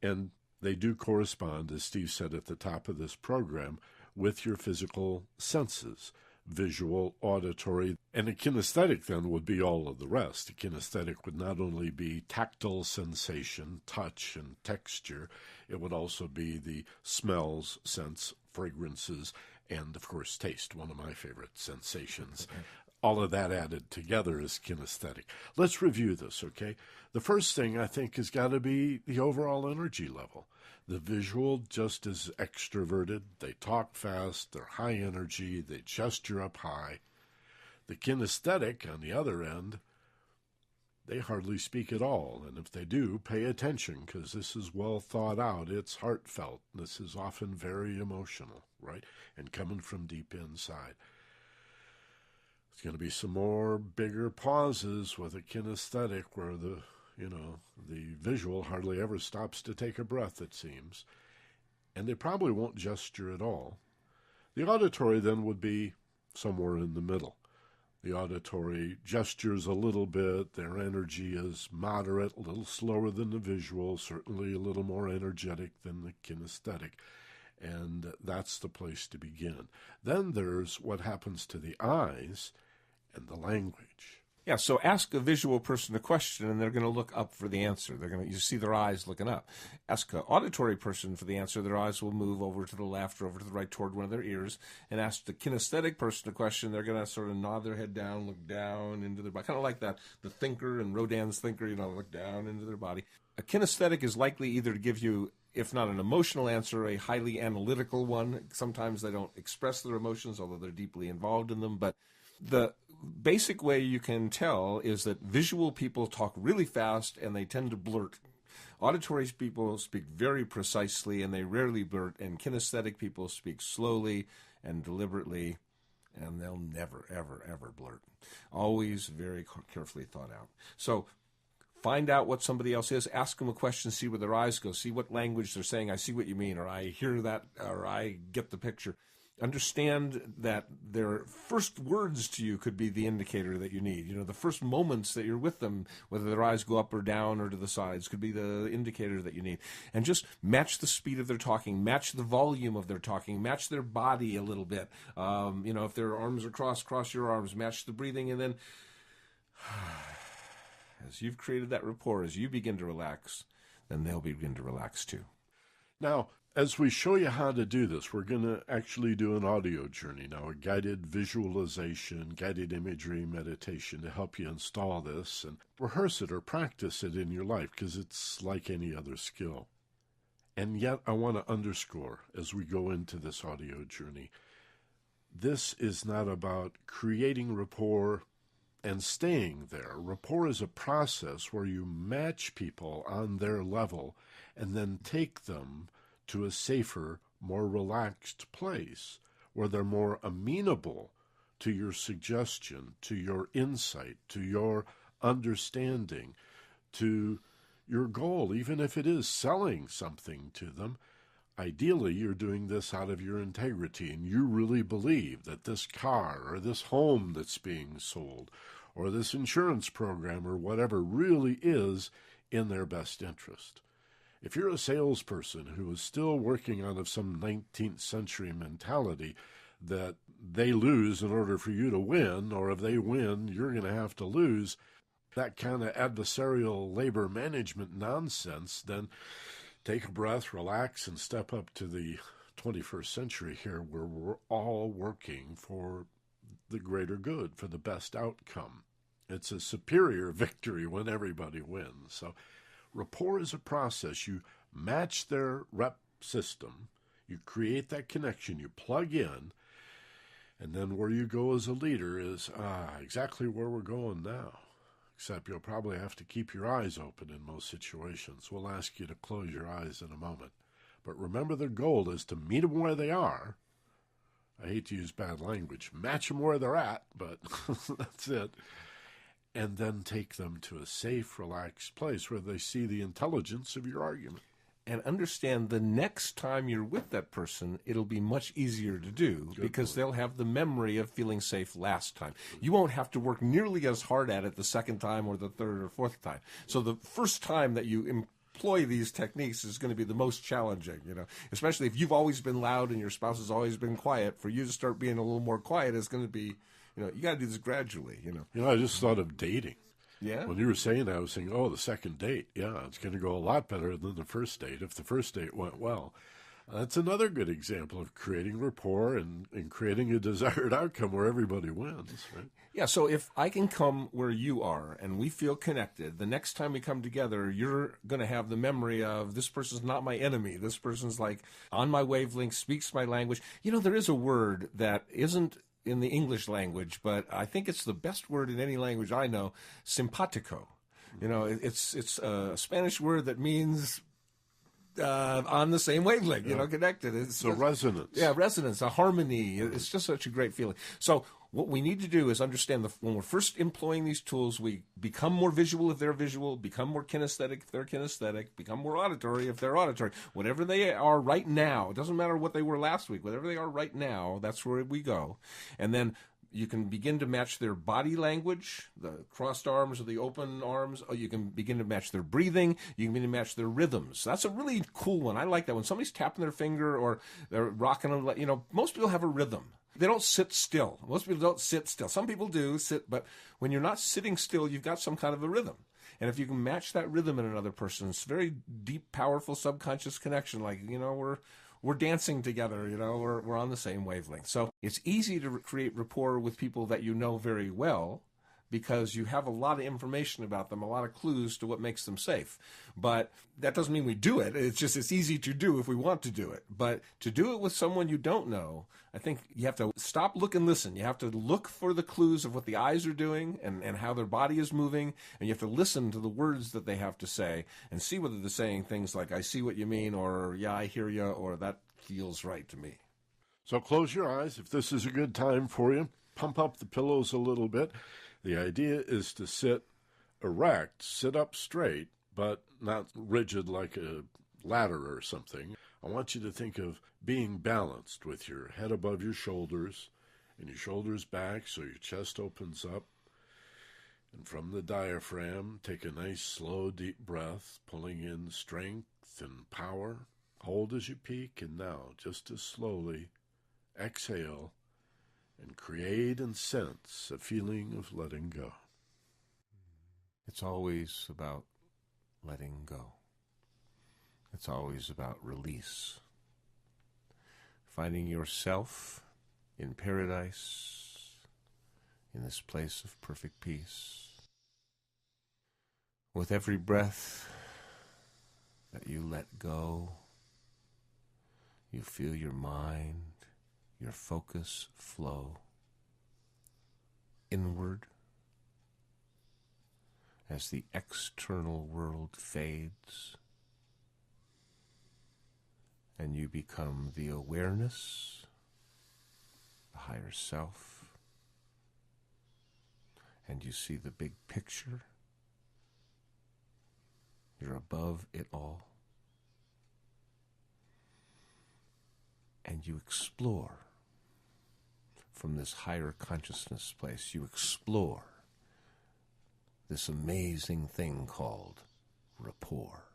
S1: and they do correspond, as Steve said at the top of this program, with your physical senses, visual, auditory, and a kinesthetic then would be all of the rest. A kinesthetic would not only be tactile sensation, touch, and texture, it would also be the smells, scents, fragrances, and of course taste, one of my favorite sensations. Okay. All of that added together is kinesthetic. Let's review this, okay? The first thing I think has got to be the overall energy level. The visual just is extroverted. They talk fast. They're high energy. They gesture up high. The kinesthetic, on the other end, they hardly speak at all. And if they do, pay attention, because this is well thought out. It's heartfelt. This is often very emotional, right? And coming from deep inside. There's going to be some more bigger pauses with a kinesthetic where the visual hardly ever stops to take a breath, it seems. And they probably won't gesture at all. The auditory then would be somewhere in the middle. The auditory gestures a little bit. Their energy is moderate, a little slower than the visual, certainly a little more energetic than the kinesthetic. And that's the place to begin. Then there's what happens to the eyes and the language.
S2: Yeah, so ask a visual person a question, and they're going to look up for the answer. You see their eyes looking up. Ask an auditory person for the answer. Their eyes will move over to the left or over to the right toward one of their ears. And ask the kinesthetic person a question. They're going to sort of nod their head down, look down into their body, kind of like that. The thinker and Rodin's thinker, look down into their body. A kinesthetic is likely either to give you, if not an emotional answer, a highly analytical one. Sometimes they don't express their emotions, although they're deeply involved in them. But the basic way you can tell is that visual people talk really fast and they tend to blurt. Auditory people speak very precisely and they rarely blurt, and kinesthetic people speak slowly and deliberately, and they'll never, ever, ever blurt. Always very carefully thought out. So find out what somebody else is, ask them a question, see where their eyes go, see what language they're saying. I see what you mean, or I hear that, or I get the picture. Understand that their first words to you could be the indicator that you need. The first moments that you're with them, whether their eyes go up or down or to the sides, could be the indicator that you need. And just match the speed of their talking, match the volume of their talking, match their body a little bit. If their arms are crossed, cross your arms, match the breathing, and then as you've created that rapport, as you begin to relax, then they'll begin to relax too.
S1: Now, as we show you how to do this, we're going to actually do an audio journey now, a guided visualization, guided imagery meditation to help you install this and rehearse it or practice it in your life, because it's like any other skill. And yet I want to underscore as we go into this audio journey, this is not about creating rapport and staying there. Rapport is a process where you match people on their level and then take them to a safer, more relaxed place where they're more amenable to your suggestion, to your insight, to your understanding, to your goal, even if it is selling something to them. Ideally, you're doing this out of your integrity, and you really believe that this car or this home that's being sold or this insurance program or whatever really is in their best interest. If you're a salesperson who is still working out of some 19th century mentality that they lose in order for you to win, or if they win, you're going to have to lose, that kind of adversarial labor management nonsense, then take a breath, relax, and step up to the 21st century here where we're all working for the greater good, for the best outcome. It's a superior victory when everybody wins. So rapport is a process. You match their rep system, you create that connection, you plug in, and then where you go as a leader is exactly where we're going now. Except you'll probably have to keep your eyes open in most situations. We'll ask you to close your eyes in a moment. But remember, the goal is to meet them where they are. I hate to use bad language. Match them where they're at, but that's it. And then take them to a safe, relaxed place where they see the intelligence of your argument.
S2: and understand the next time you're with that person, it'll be much easier to do because they'll have the memory of feeling safe last time. You won't have to work nearly as hard at it the second time or the third or fourth time. So the first time that you employ these techniques is going to be the most challenging, especially if you've always been loud and your spouse has always been quiet. For you to start being a little more quiet is going to be, you got to do this gradually,
S1: I just thought of dating.
S2: Yeah.
S1: When you were saying that, I was thinking, the second date, it's going to go a lot better than the first date if the first date went well. That's another good example of creating rapport and creating a desired outcome where everybody wins, right?
S2: Yeah, so if I can come where you are and we feel connected, the next time we come together, you're going to have the memory of this person's not my enemy. This person's like on my wavelength, speaks my language. There is a word that isn't in the English language, but I think it's the best word in any language I know, simpatico. It's a Spanish word that means on the same wavelength, connected. It's
S1: a resonance.
S2: Yeah, resonance, a harmony. It's just such a great feeling. So what we need to do is understand when we're first employing these tools, we become more visual if they're visual, become more kinesthetic if they're kinesthetic, become more auditory if they're auditory. Whatever they are right now, it doesn't matter what they were last week, whatever they are right now, that's where we go. And then you can begin to match their body language, the crossed arms or the open arms. Or you can begin to match their breathing. You can begin to match their rhythms. That's a really cool one. I like that. When somebody's tapping their finger or they're rocking, most people have a rhythm. They don't sit still. Most people don't sit still. Some people do sit, but when you're not sitting still, you've got some kind of a rhythm. And if you can match that rhythm in another person, it's very deep, powerful subconscious connection. Like, we're dancing together, we're on the same wavelength. So it's easy to create rapport with people that you know very well because you have a lot of information about them, a lot of clues to what makes them safe. But that doesn't mean we do it. It's easy to do if we want to do it. But to do it with someone you don't know, I think you have to stop, look, and listen. You have to look for the clues of what the eyes are doing and how their body is moving. And you have to listen to the words that they have to say and see whether they're saying things like, I see what you mean, or yeah, I hear you, or that feels right to me.
S1: So close your eyes if this is a good time for you. Pump up the pillows a little bit. The idea is to sit erect, sit up straight, but not rigid like a ladder or something. I want you to think of being balanced with your head above your shoulders and your shoulders back so your chest opens up. And from the diaphragm, take a nice, slow, deep breath, pulling in strength and power. Hold as you peak, and now, just as slowly, exhale and create and sense a feeling of letting go.
S2: It's always about letting go. It's always about release. Finding yourself in paradise, in this place of perfect peace. With every breath that you let go, you feel your mind, your focus flow inward as the external world fades and you become the awareness, the higher self, and you see the big picture. You're above it all. And you explore from this higher consciousness place. You explore this amazing thing called rapport.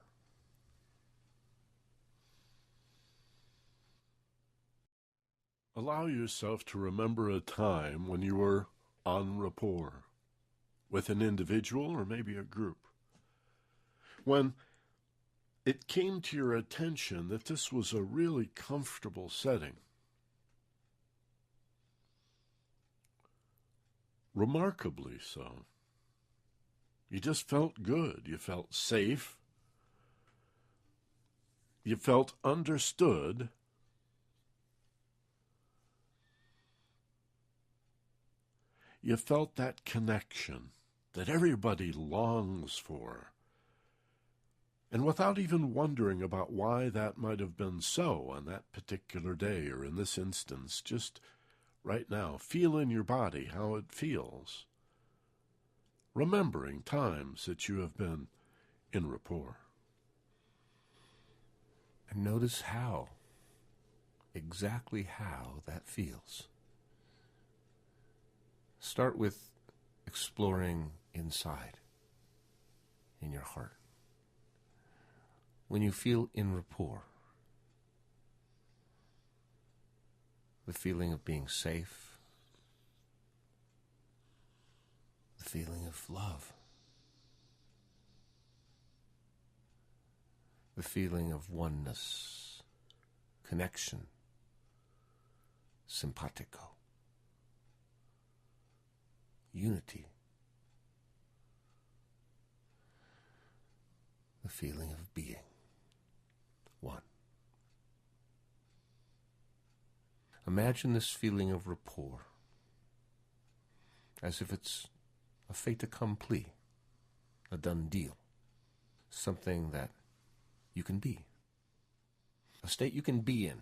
S1: Allow yourself to remember a time when you were on rapport with an individual or maybe a group. When it came to your attention that this was a really comfortable setting. Remarkably so. You just felt good. You felt safe. You felt understood. You felt that connection that everybody longs for. And without even wondering about why that might have been so on that particular day or in this instance, just right now, feel in your body how it feels. Remembering times that you have been in rapport.
S2: And notice exactly how that feels. Start with exploring inside, in your heart. When you feel in rapport, the feeling of being safe, the feeling of love, the feeling of oneness, connection, simpatico, unity, the feeling of being one. Imagine this feeling of rapport as if it's a fait accompli, a done deal, something that you can be, a state you can be in,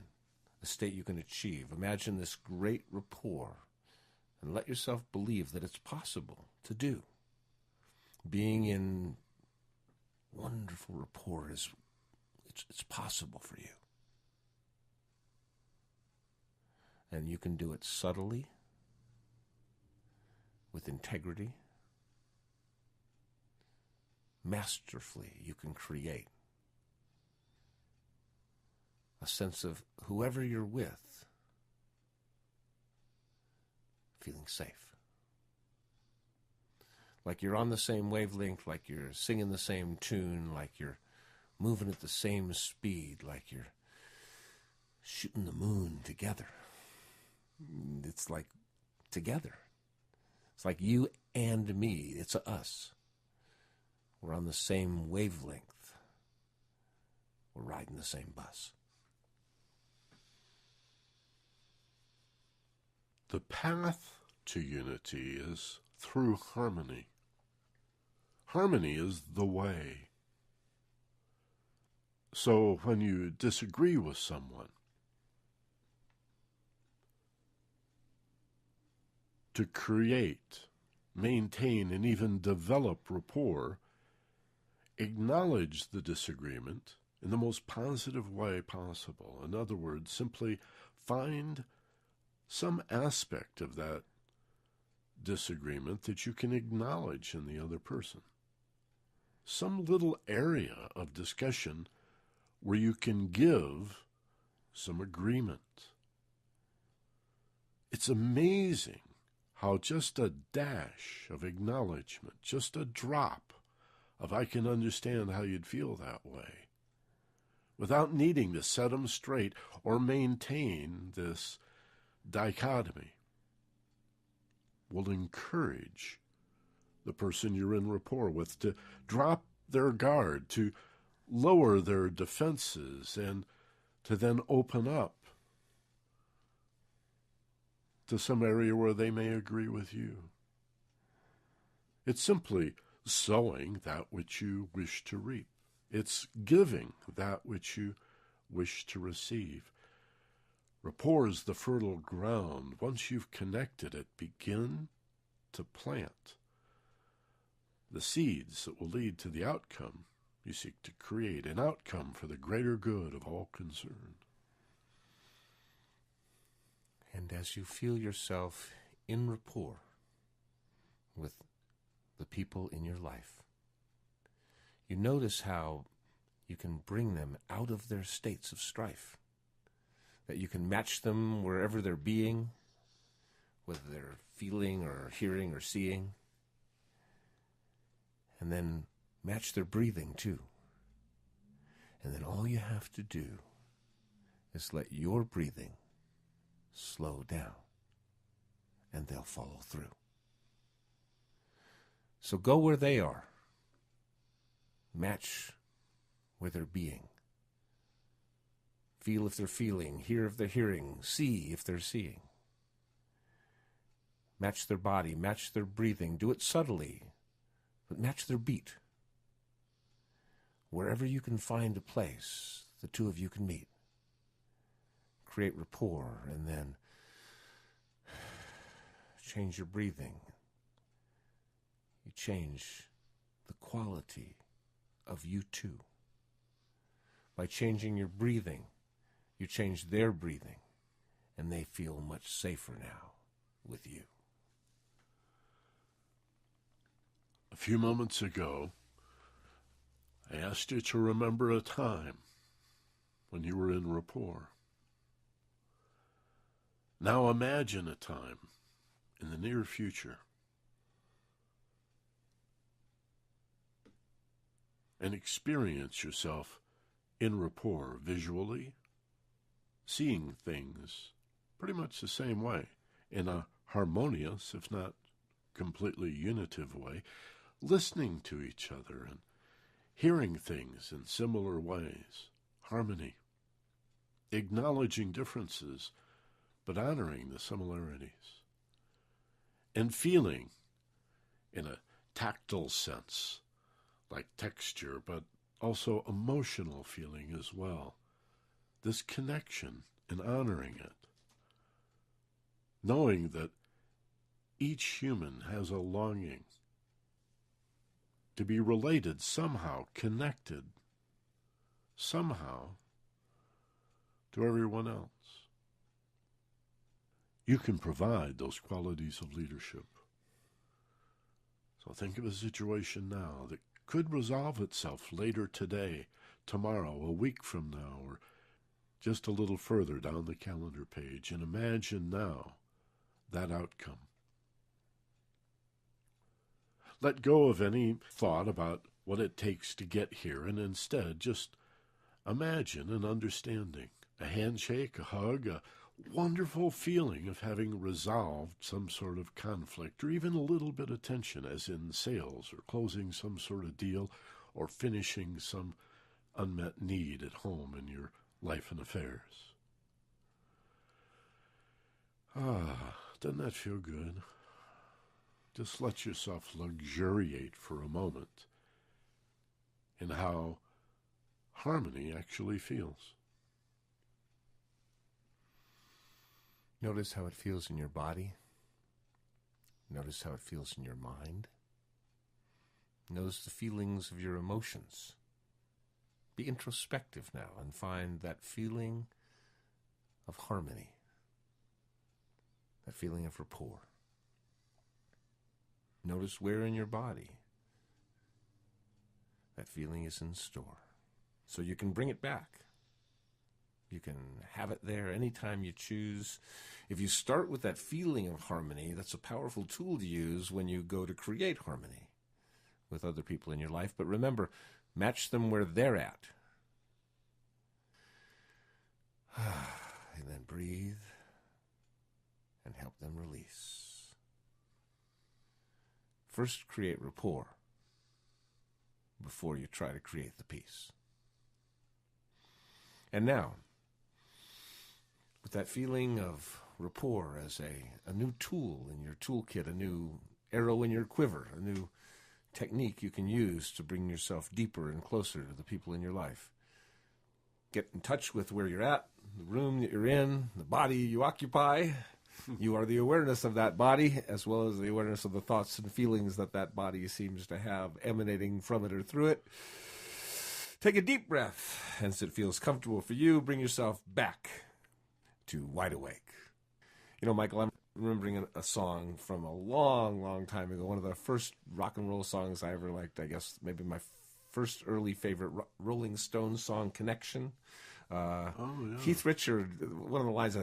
S2: a state you can achieve. Imagine this great rapport and let yourself believe that it's possible to do. Being in wonderful rapport it's possible for you. And you can do it subtly, with integrity. Masterfully, you can create a sense of whoever you're with feeling safe. Like you're on the same wavelength, like you're singing the same tune, like you're moving at the same speed, like you're shooting the moon together. It's like together. It's like you and me. It's a us. We're on the same wavelength. We're riding the same bus.
S1: The path to unity is through harmony. Harmony is the way. So when you disagree with someone, to create, maintain, and even develop rapport, acknowledge the disagreement in the most positive way possible. In other words, simply find some aspect of that disagreement that you can acknowledge in the other person. Some little area of discussion where you can give some agreement. It's amazing how just a dash of acknowledgement, just a drop of I can understand how you'd feel that way, without needing to set them straight or maintain this dichotomy, will encourage the person you're in rapport with to drop their guard, to lower their defenses, and to then open up to some area where they may agree with you. It's simply sowing that which you wish to reap. It's giving that which you wish to receive. Rapport is the fertile ground. Once you've connected it, begin to plant the seeds that will lead to the outcome you seek to create, an outcome for the greater good of all concerned.
S2: And as you feel yourself in rapport with the people in your life, you notice how you can bring them out of their states of strife, that you can match them wherever they're being, whether they're feeling or hearing or seeing, and then match their breathing too. And then all you have to do is let your breathing slow down, and they'll follow through. So go where they are. Match where they're being. Feel if they're feeling, hear if they're hearing, see if they're seeing. Match their body, match their breathing. Do it subtly, but match their beat. Wherever you can find a place, the two of you can meet. Create rapport, and then change your breathing. You change the quality of you two. By changing your breathing, you change their breathing, and they feel much safer now with you.
S1: A few moments ago, I asked you to remember a time when you were in rapport. Now imagine a time in the near future and experience yourself in rapport visually, seeing things pretty much the same way, in a harmonious, if not completely unitive way, listening to each other and hearing things in similar ways, harmony, acknowledging differences, but honoring the similarities, and feeling in a tactile sense, like texture, but also emotional feeling as well, this connection and honoring it, knowing that each human has a longing to be related somehow, connected somehow to everyone else. You can provide those qualities of leadership. So think of a situation now that could resolve itself later today, tomorrow, a week from now, or just a little further down the calendar page, and imagine now that outcome. Let go of any thought about what it takes to get here, and instead just imagine an understanding, a handshake, a hug, a wonderful feeling of having resolved some sort of conflict, or even a little bit of tension, as in sales, or closing some sort of deal, or finishing some unmet need at home in your life and affairs. Doesn't that feel good? Just let yourself luxuriate for a moment in how harmony actually feels.
S2: Notice how it feels in your body. Notice how it feels in your mind. Notice the feelings of your emotions. Be introspective now and find that feeling of harmony, that feeling of rapport. Notice where in your body that feeling is in store, so you can bring it back. You can have it there anytime you choose. If you start with that feeling of harmony, that's a powerful tool to use when you go to create harmony with other people in your life. But remember, match them where they're at. And then breathe and help them release. First, create rapport before you try to create the peace. And now, with that feeling of rapport as a new tool in your toolkit, a new arrow in your quiver, a new technique you can use to bring yourself deeper and closer to the people in your life. Get in touch with where you're at, the room that you're in, the body you occupy. You are the awareness of that body, as well as the awareness of the thoughts and feelings that that body seems to have emanating from it or through it. Take a deep breath, and as it feels comfortable for you, bring yourself back to wide awake. You know, Michael, I'm remembering a song from a long, long time ago, one of the first rock and roll songs I ever liked, I guess maybe my first early favorite Rolling Stones song, Connection. Keith Richard, one of the lines,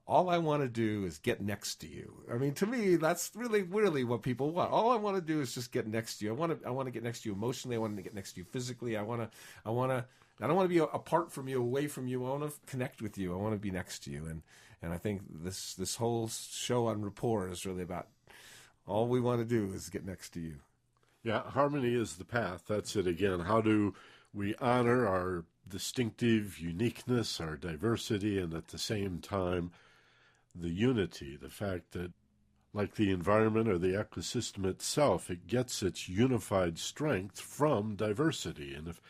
S2: all I want to do is get next to you. I mean, to me, that's really what people want. All I want to do is just get next to you. I want to get next to you emotionally. I want to get next to you physically. I don't want to be apart from you, away from you. I want to connect with you. I want to be next to you. And I think this whole show on rapport is really about all we want to do is get next to you.
S1: Yeah, harmony is the path. That's it again. How do we honor our distinctive uniqueness, our diversity, and at the same time, the unity, the fact that, like the environment or the ecosystem itself, it gets its unified strength from diversity. And if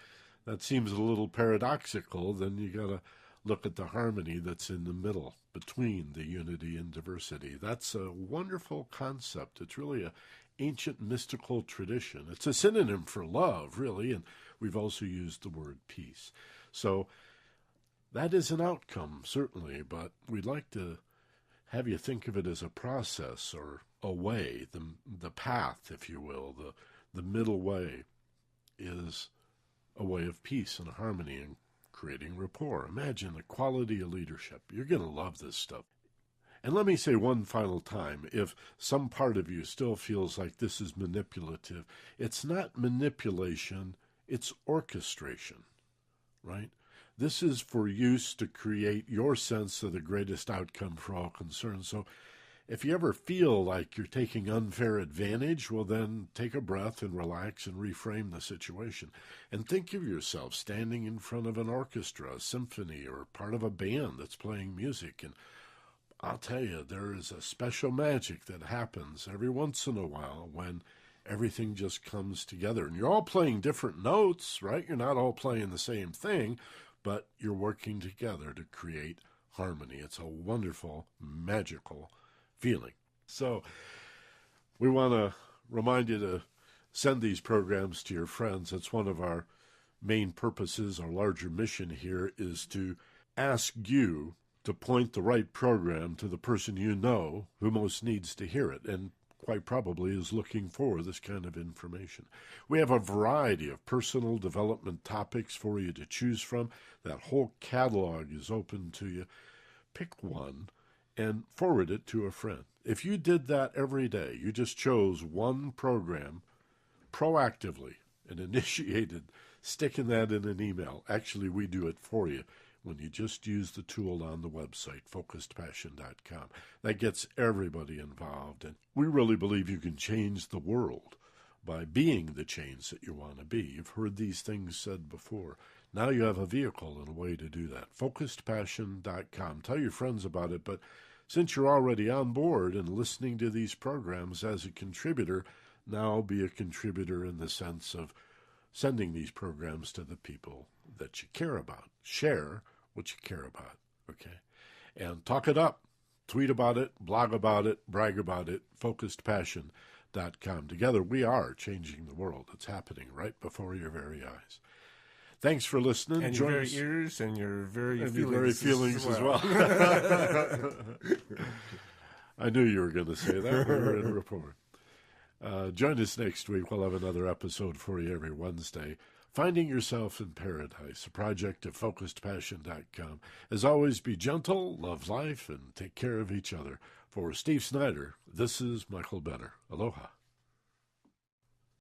S1: that seems a little paradoxical, then you got to look at the harmony that's in the middle between the unity and diversity. That's a wonderful concept. It's really an ancient mystical tradition. It's a synonym for love, really, and we've also used the word peace. So that is an outcome, certainly, but we'd like to have you think of it as a process or a way, the path, if you will, the middle way is a way of peace and harmony and creating rapport. Imagine the quality of leadership. You're going to love this stuff. And let me say one final time, if some part of you still feels like this is manipulative, it's not manipulation, it's orchestration, right? This is for use to create your sense of the greatest outcome for all concerned. So if you ever feel like you're taking unfair advantage, well, then take a breath and relax and reframe the situation. And think of yourself standing in front of an orchestra, a symphony, or part of a band that's playing music. And I'll tell you, there is a special magic that happens every once in a while when everything just comes together. And you're all playing different notes, right? You're not all playing the same thing, but you're working together to create harmony. It's a wonderful, magical feeling. So we want to remind you to send these programs to your friends. It's one of our main purposes. Our larger mission here is to ask you to point the right program to the person you know who most needs to hear it and quite probably is looking for this kind of information. We have a variety of personal development topics for you to choose from. That whole catalog is open to you. Pick one and forward it to a friend. If you did that every day, you just chose one program proactively and initiated sticking that in an email. Actually, we do it for you when you just use the tool on the website, focusedpassion.com. That gets everybody involved, and we really believe you can change the world by being the change that you want to be. You've heard these things said before. Now you have a vehicle and a way to do that. Focusedpassion.com. Tell your friends about it, but since you're already on board and listening to these programs as a contributor, now be a contributor in the sense of sending these programs to the people that you care about. Share what you care about, okay? And talk it up. Tweet about it, blog about it, brag about it, focusedpassion.com. Together we are changing the world. It's happening right before your very eyes. Thanks for listening.
S2: And your very ears and your very
S1: feelings as well. I knew you were going to say that. We're in Rapport. Join us next week. We'll have another episode for you every Wednesday. Finding Yourself in Paradise, a project of focusedpassion.com. As always, be gentle, love life, and take care of each other. For Steve Snyder, this is Michael Benner. Aloha.